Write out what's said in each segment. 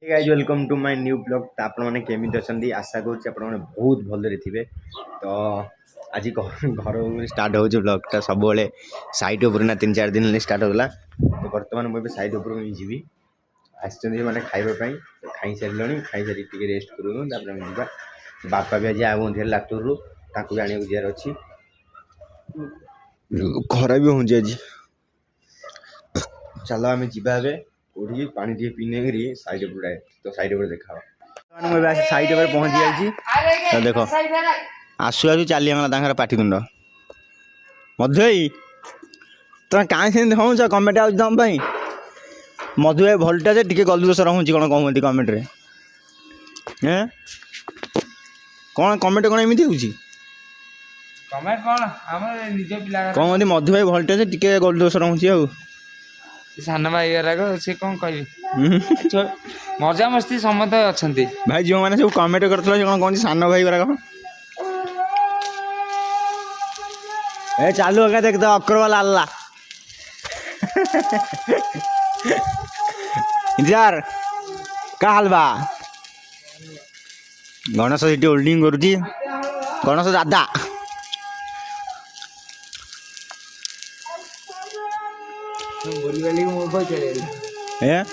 Guys welcome to my new blog. तो आपण मैंने केमी अच्छा आशा करुँच आप बहुत भलरे थे। तो आज घर स्टार्ट हो ब्लॉगटा सब साइड उपर ना 3-4 दिन स्टार्ट होगा। तो बर्तमान मुझे साइड उपर जी आसने खावाई खाई सारे खाई सारी रेस्ट करूँ। बापा भी आज आउे लातूर जाने जार अच्छी खरा भी हूँ आज। चलो आम जा उठी पानी टे पीने साइड उपर तो साइड उपर देखा मुझे साइड उपर पहुँची जाइए। तो देखो आसु आसु चलीगला पाटितुंड मधु भाई तुम कहीं हूँ कमेंट आज तुम मधु भाई भलटा से टे गलु दोष हूँ कौन कहते कमेंट रे कौन कमेंट कौन एमती हूँ कमेंट कौन हम निज पिला कौन कहते मधु भाई भलटा से टे गलु दोष हूँ सान भाई गुराक सी कौन कह मजा मस्ती समस्त अच्छा भाई जो मैंने सब कमेंट करते कौन कौन सान भाई गुराक ए चालू हो गया देख दो अक्रवाल अल्लाह यार का हाल बा गणेश ये होल्डिंग करुँची गणेश दादा ए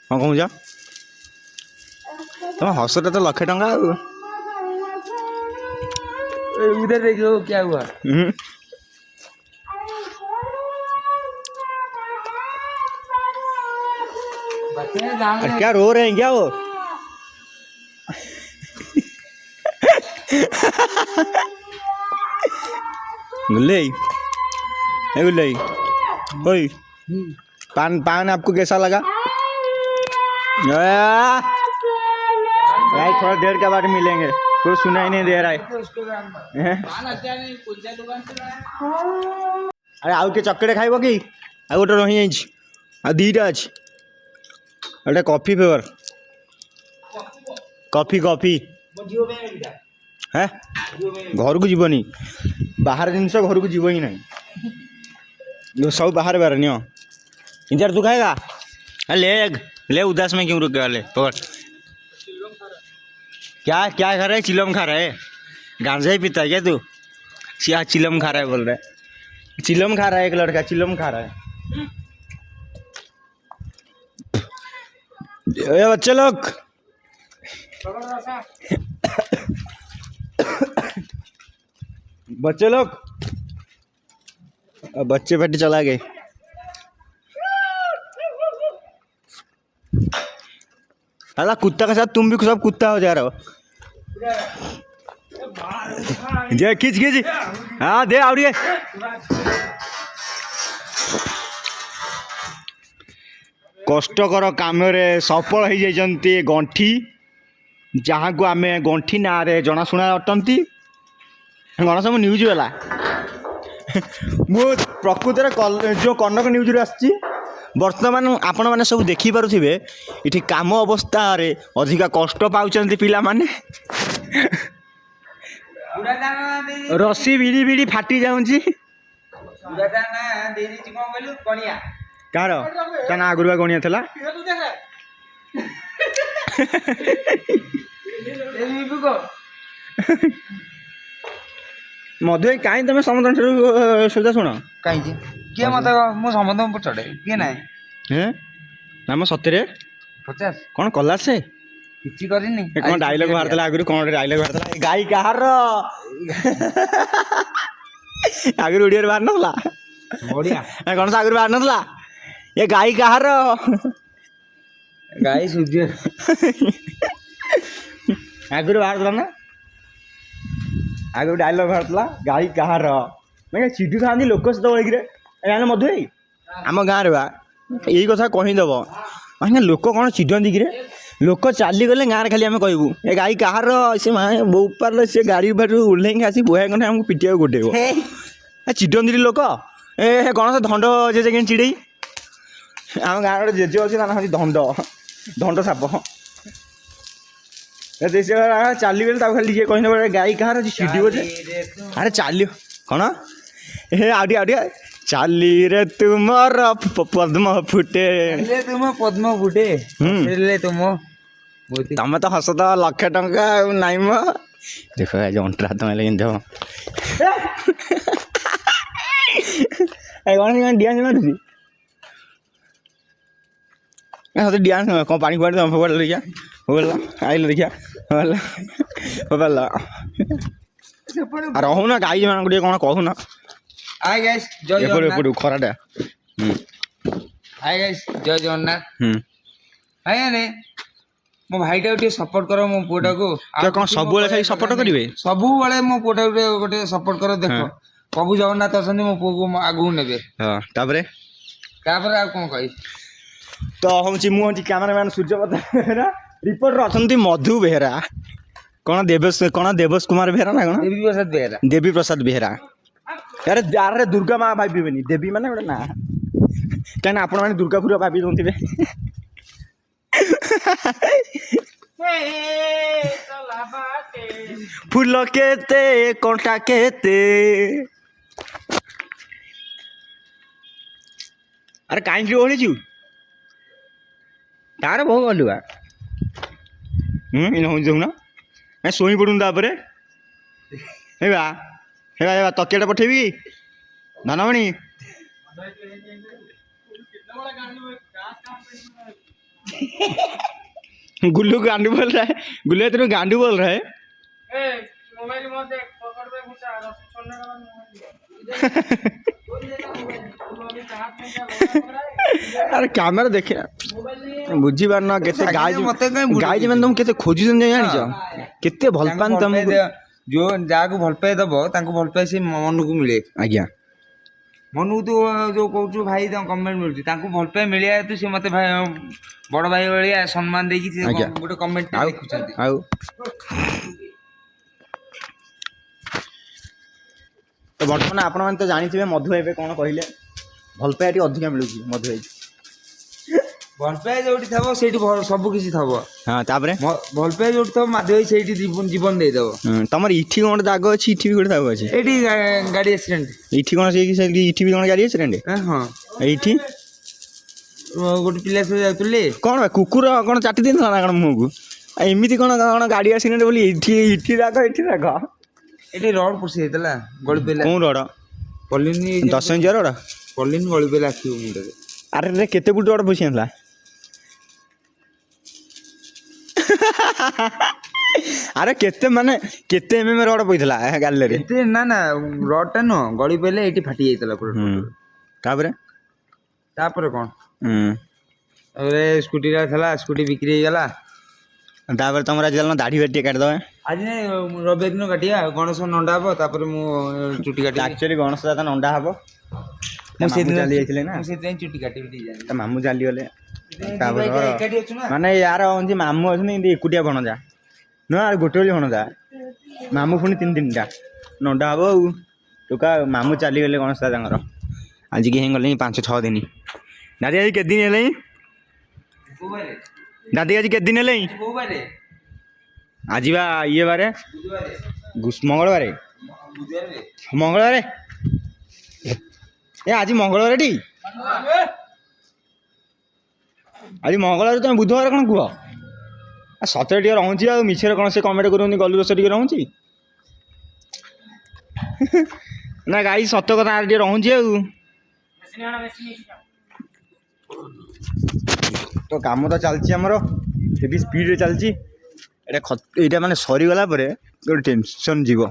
कौन कहूँ तुम हसटा तो 1,00,000 टंका उधर देखो क्या हुआ। क्या रो रहे हैं क्या वो गुल्ले ए गुल्ले ओए पान पान आपको कैसा लगा भाई थोड़ा देर के बाद मिलेंगे कोई सुना ही नहीं दे रहा है। अरे आउ के चकड़े खाइब कि आ गोटे रही आ दीटा अच्छी एटा कॉफी फ्लेवर कॉफी कॉफी है घर को जीवनी बाहर जिनस घर को जीव ही नहीं सब बाहर बाहर नियो इंजार तू खाएगा ले ले उदास में क्यों रुक गया ले पकड़ क्या क्या खा रहा है चिलम खा रहा है गांजा ही पीता है क्या तू क्या चिलम खा रहा है बोल रहा है चिलम खा रहा है एक लड़का चिलम खा रहा है। ए बच्चे लोग बच्चे लोग बच्चे बैठे चला गए। अला कुत्ता के साथ तुम भी सब कुत्ता हो जा रहे हो। जय खींच खींच हाँ दे आवड़िए कष्टकर काम सफल हो जाती गंठी जहाँ को आम गंठी ना रे जनाशुना अटंती गणेश मु न्यूज वाला मु प्रकृत जो कनक न्यूज आसी बर्तमान आपण मैंने सब देखिपे इठी काम अवस्था रे अधिका कष्ट पाउचंती पिला माने रस्सी भिड़ी भिड़ी फाटी जाऊँची कार ता ना आगुआ गणिया था मधु कहीं तुम समस्त सुविधा शुण कहीं किए मत मु समस्त चढ़े किए ना नाम सतरे 50 कौन कला से किसी करनी कौन डायलॉग बाहर आगु कौन डायलॉग बाहर गाई कहार आगु ओडिया बाहर ना कौन सा आगु बाहर ना ये गाई कहार गाई सूर्य आगु बाहर ना आगे डायलॉग बाहर गाई कहार मैं चिड़ी था लोक सहित बड़े मधु भाई आम गाँव बा यही कथा कहीदेव कहीं लोक कौन चिड़ती कि लोक चलीगले गाँव खाली आम कहूँ ए गाई कहार से बो पार से गाड़ी बाहर ओह्लैक आसी बुआ खंडे आमको पिटिया गोटेब चिड़ती लोक ए कौन से धंड जेजे कि चिड़े आम गाँव गोटे जेजे अच्छे ना धंड धंड साप चलीगले खाली कहीदेव गाई कहार चिड़ी बोझे अरे चलो କ'ଣ ଏ ଆଉ ଟିକେ ଚାଲିରେ ତୁମର ପଦ୍ମ ଫୁଟେ ତୁମ ପଦ୍ମ ଫୁଟେ ତୁମ ତମେ ତ ହସ ତ 1,00,000 ଟଙ୍କା ଆଉ ନାଇଁ ମ ଦେଖ ଆଜି ଅଣ୍ଟା ହାତ ମାଇଲେ କେମିତି ହବ କ'ଣ ଡିଆନ୍ସ ମାରୁଛି ସତେ ଡିଆନ୍ସ କ'ଣ ପାଣି କୁଆଡ଼େ ତମେ ଫୋପାଡ଼ିଲ ଦେଖିଆ ଫୋପାଡ଼ିଲ ଆଇଲ ଦେଖିଆ ଫୋପାଡ଼ିଲ ରହୁନ ଗାଈ ମାନଙ୍କୁ ଟିକେ କ'ଣ କହୁନ ହାଇ ଗାଇସ୍ ଜୟ ଏପଟୁ ଖରାଟା ହାଇ ଗାଇସ୍ ଜୟ ଜଗନ୍ନାଥ ଭାଇ ଆରେ ମୋ ଭାଇଟାକୁ ଟିକେ ସପୋର୍ଟ କର ମୋ ପୁଅଟାକୁ କ'ଣ ସବୁବେଳେ ଖାଲି ସପୋର୍ଟ କରିବେ ସବୁବେଳେ ମୋ ପୁଅଟାକୁ ଗୋଟେ ସପୋର୍ଟ କର ଦେଖ ପ୍ରଭୁ ଜଗନ୍ନାଥ ଅଛନ୍ତି ମୋ ପୁଅକୁ ଆଗକୁ ନେବେ ତାପରେ ଆଉ କ'ଣ କହିବି ତ ହେଉଛି ମୁଁ ହେଉଛି କ୍ୟାମେରାମ୍ୟାନ୍ ସୂର୍ଯ୍ୟପଦ ବେହେରା ରିପୋର୍ଟର ଅଛନ୍ତି ମଧୁ ବେହେରା କ'ଣ ଦେବସ କୁମାର ବେହେରା ନା କ'ଣ ଦେବୀ ପ୍ରସାଦ ବେହେରା ଆରେ ଆରେ ଦୁର୍ଗା ମା ଭାବିବେନି ଦେବୀ ମାନେ ଗୋଟେ ନା କାହିଁକିନା ଆପଣମାନେ ଦୁର୍ଗା ଫୁର୍ଗା ଭାବି ଦେଉଥିବେ ଫୁଲ କେତେ କଣ୍ଟା କେତେ ଆରେ କାହିଁକି ଓହଳିଛୁ ତାର ବହୁ ଅଲଗା ଦେଖୁନ ଶୋଇ ପଡ଼ୁନ ତାପରେ ହେବା ତକିଆଟା ପଠେଇବି କି ଧନମଣି गुल्लू गांडू बोल रहा है गुल्लू तेरे गांडू बोल रहा है मोबाइल मत देख पकड़ पे घुसा छोड़ने का अरे कैमरा देखे बुझी पार ना केते गाइज में तुम केते खोजुछन जानि छ केते भल पान तुम जो जाको भल पाए दबो तांको भल पाए से मन को मिले आज्ञा मनु तू जो कहू भाई कमेंट मिलुची तांको भल पाए मिलिया तू से मते भाई बड़ भाई भलिया सम्मान देकी गोटे कमेंट लिखुछंती आउ तो बर्तमान आपण माने तो जानिथिबे मधु भाई कोन कहिले भल पाए टी अधिक मिलुची मधु भाई भल पाए जोटी थबो सेठी सब किछि थबो हां तापरे भल पाए जोटी थबो माधव भाई सेठी जीवन दे देबो तमर इठी कोन दाग अछि इठी भी कोन दाग अछि एठी गाड़ी एक्सीडेंट इठी कोन से इठी भी कोन गाड़ी एक्सीडेंट हां इठी गोटे पिला से जातुले कोन कुकुर कोन चाटी दिन ना कोन मुहु एमिति कोन गाड़ी एक्सीडेंट बोली इठी दाग एठी रोड पुसी हेतला गଳି पेला कोन रोड पल्लिनी 10 इंच रोड पल्लिनी गଳି पेला आखि मुंडे अरे रे केते फुट रोड पुसी हेतला अरे केते माने केते एमएम रोड पइथला गाले रे केते ना रोड टा न गଳି पेले एठी फाटी जाइतला पूरा तापर कोन अरे स्कूटी रा थला स्कूटी बिक्री हो गला तापर तमरा जलना दाढ़ी बेटी काट दवे आज ने रवि दिन काटिया गणेश नंडा हबो तापर मु चुटी काटी एक्चुअली गणेश दादा नंडा हबो मु से दिन चली आइथिले ना से दिन चुटी काटी बिटी जानी त मामू जाली गले तापर माने यार जे मामू असनी एकुटिया भणजा न यार गोटे बेली भणजा मामू पुनी 3-3टा नंडा हबो टोका मामू चली गले गणेश दादांगर आज की हें गले 5-6 दिन दादी आज के दिन हेले दादी आज के दिन हेले आज बा ये बारे मंगलवार मंगलवार ए आज मंगलवार टी आज मंगलवार तुम बुधवार कौन कह सतरे टे रोचे आ मिछे कौन से कमेंट कर गलु दस टे रोचे ना गाई सत कथा टे रोचे तो काम तो चलती आमर हेवी स्पीड चलती यहाँ माने सरीगला गोटे टेंशन जीव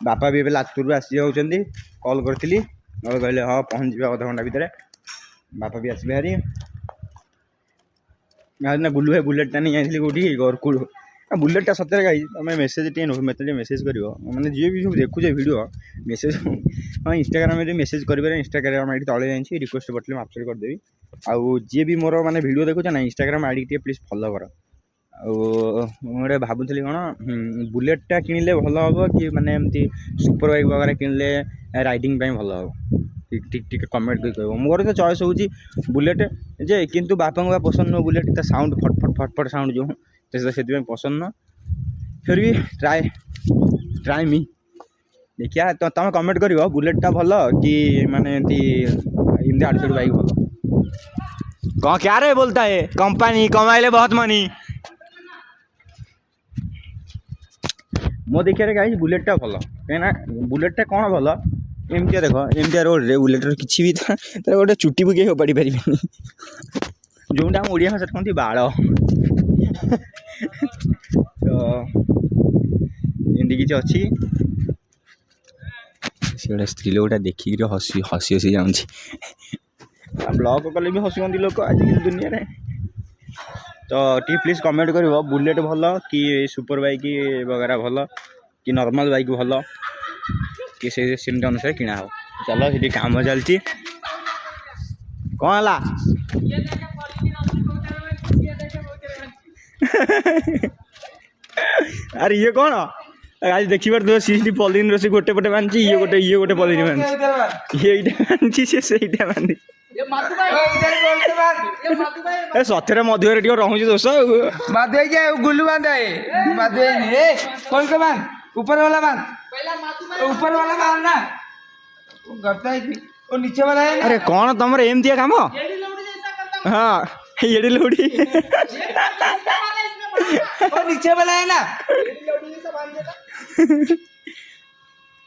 बापा भी लातूर आसी जाऊँगी कल करी कहले हाँ पहुँच जा अध घंटा भितर बापा भी आसबे हारी ना गुल्लू भाई बुलेटा नहीं आई कौटी गरकुड़ बुलेटा सतरे गाई तुम मेसेज टे मत मेसेज कर मैंने जी भी सब देखुचे वीडियो मेसेज हाँ इंस्टाग्राम में मेसेज करेंगे इंस्टाग्राम आई तले जाइए रिक्वेस्ट बटन अपलोड करदेवी आउ जी भी मोर मैंने वीडियो देखुचे ना Instagram I T please follow कर गोटे भावुली कौन बुलेटा किणिले भल हम कि माने एमती सुपर बाइक वगैरह किणिले राइडिंग भल हम ठीक ठीक कमेंट कर मोर तो चॉइस हो बुलेट जे किंतु बापा को पसंद नुह बुलेट ता साउंड फटफट फटफट साउंड जो से पसंद न फिर भी ट्राई मी देखिया तो तुम कमेंट करियो बुलेटटा भल कि माने एमती आड़ बाइक भल कौन क्या रे बोलता है कंपनी कमाइले बहुत मनी मो देखिए गाइज बुलेटटा भल कहीं बुलेटटा कौन भल एमती देख एमती रोड रे बुलेट किसी भी तो गोटे चुटी बुके उपाड़ी पारे जोटा आम ओडिया भाषा कहते बाड़ तो एमती किसी अच्छी से गोटे स्त्री लोकटा देखिक हसी हसी हसी जाऊँगी ब्लॉग कले भी हसुँच लोक आजिकल दुनिया रे तो टी प्लीज कमेंट कर बुलेट भल कि सुपर बाइक वगैरह भल कि नॉर्मल बाइक भल कि सेमती अनुसार किना हो चलो ये काम चलती कौन है अरे ये कौन आज देखी पार सीसी पलिन रसी गोटे पटे मानची ये गोटे पलिन मानची ये मानची से मानी सतरे मधुर टे रहुची दोष माधु क्या गुल्लू बांध कौन का बांध ऊपर वाला बांध ना करता है वो नीचे वाला है अरे कौन तुम एमती काम हाँ ये लौड़ी नीचे वाला है ना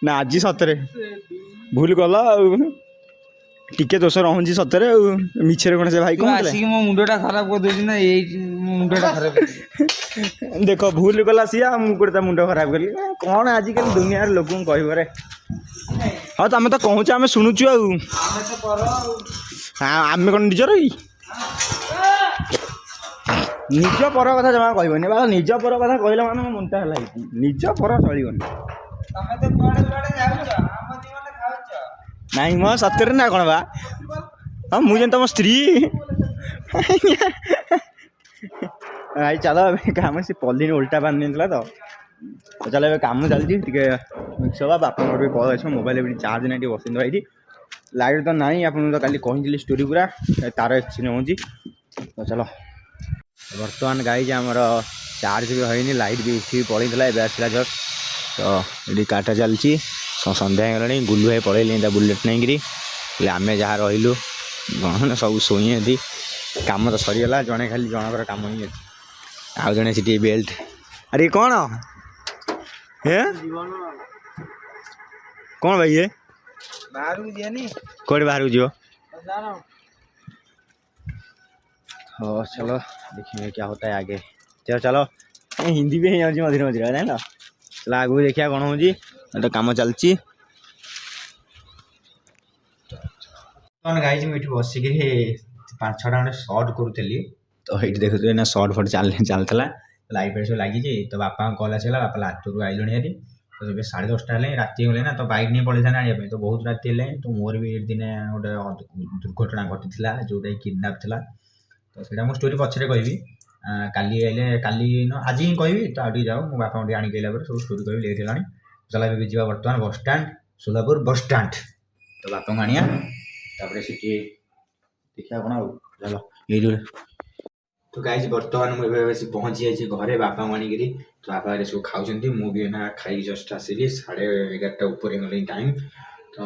ना आज सतरे भूल गला टिके दोष रहुची सतरे मिछरे कौन से भाई कौन मो मुंडा खराब कर दूसरी ना ये मुंडा खराब देख भूल गला सी मुझे मुंड खराब कली कौन आजिकल दुनिया लोक कह हाँ तुम तो कहूँ आम शुणुचु आम कौन निजर निज पर कथा जमा कहबनी बाबा निज पर कथा कहला माने मो मुंडा हला निज पर चलबनी नहीं मो सत्तर ना कौन बा हाँ मुझे तुम स्त्री भाई चलो काम से पलिन उल्टा बांध देला तो चलो ए काम चलती मिक्स हवा बापा भी कल आस मोबाइल भी चार्ज ना बस भाई लाइट तो ना आप कल कही स्टोरी पूरा तार एक्सीडेंट हो तो चलो बर्तमान गाई आमर चार्ज भी होनी लाइट भी इसी पड़ेगा एवं आसला जस्ट तो ये काटा चलती सन्ध्या होगा गुलू भाई पड़े बुलेट नहीं कि आम जहाँ रही सब शोई काम तो सरीगला जड़े खाली जनकर कम ही अच्छे आउ जड़े सी बेल्ट अरे कौन है कौन भाई ये बाहर दियानी कौन बाहर को हाँ चलो देखेंगे क्या होता है आगे चलो चलो हिंदी भी हो मझे मझे है ना चलो आगे देखिए कौन हो काम चलती गाई मुझे बसिक 5-6टा खंडे सर्ट करूली तो ये देखुए ना सर्ट फट चलता लाइट फाइट सब लगी तो बापा कल आसला बापा लातूर आइल हेरी तो जब 10:30 है राति गले ना तो बाइक नहीं पड़े आने तो बहुत राति है तो मोर भी दिने गोटे दुर्घटना घटी जोटा किडनाप था तो सीटा मुझे स्टोरी पचरे कहि काली आइले काली न आज ही कहि तो आगे जाओ मो बापा आनी गला सब स्टोरी कह लेट है चला जा बर्तमान बस स्टाण्ड सोलापुर बस स्टाण्ड तो बापा को आनिया सीटी देखा कौन चलो ये तो गाइज बर्तमान मुझे पहुँची जाइए घरे बापा को आनिकी तो बापा सब खाऊँ मुझे ना खाई जस्ट आसली 11:30 ऊपर गली टाइम तो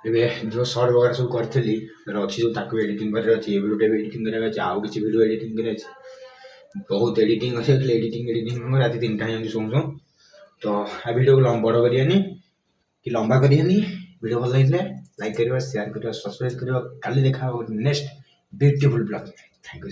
ये जो सर्ट वगैरह सब करी अच्छी जो एडिटिंग कर वीडियो भी एडिटिंग कर आउ किसी वीडियो एडिटिंग कर बहुत एडिटिंग अच्छे एडिटिंग रात 3टा शोऊँ तो आ वीडियो को बड़ करिए कि लंबा करिए वीडियो भल लगे लाइक करिए शेयर करिए सब्सक्राइब करिए काली देखा next beautiful blog thank you.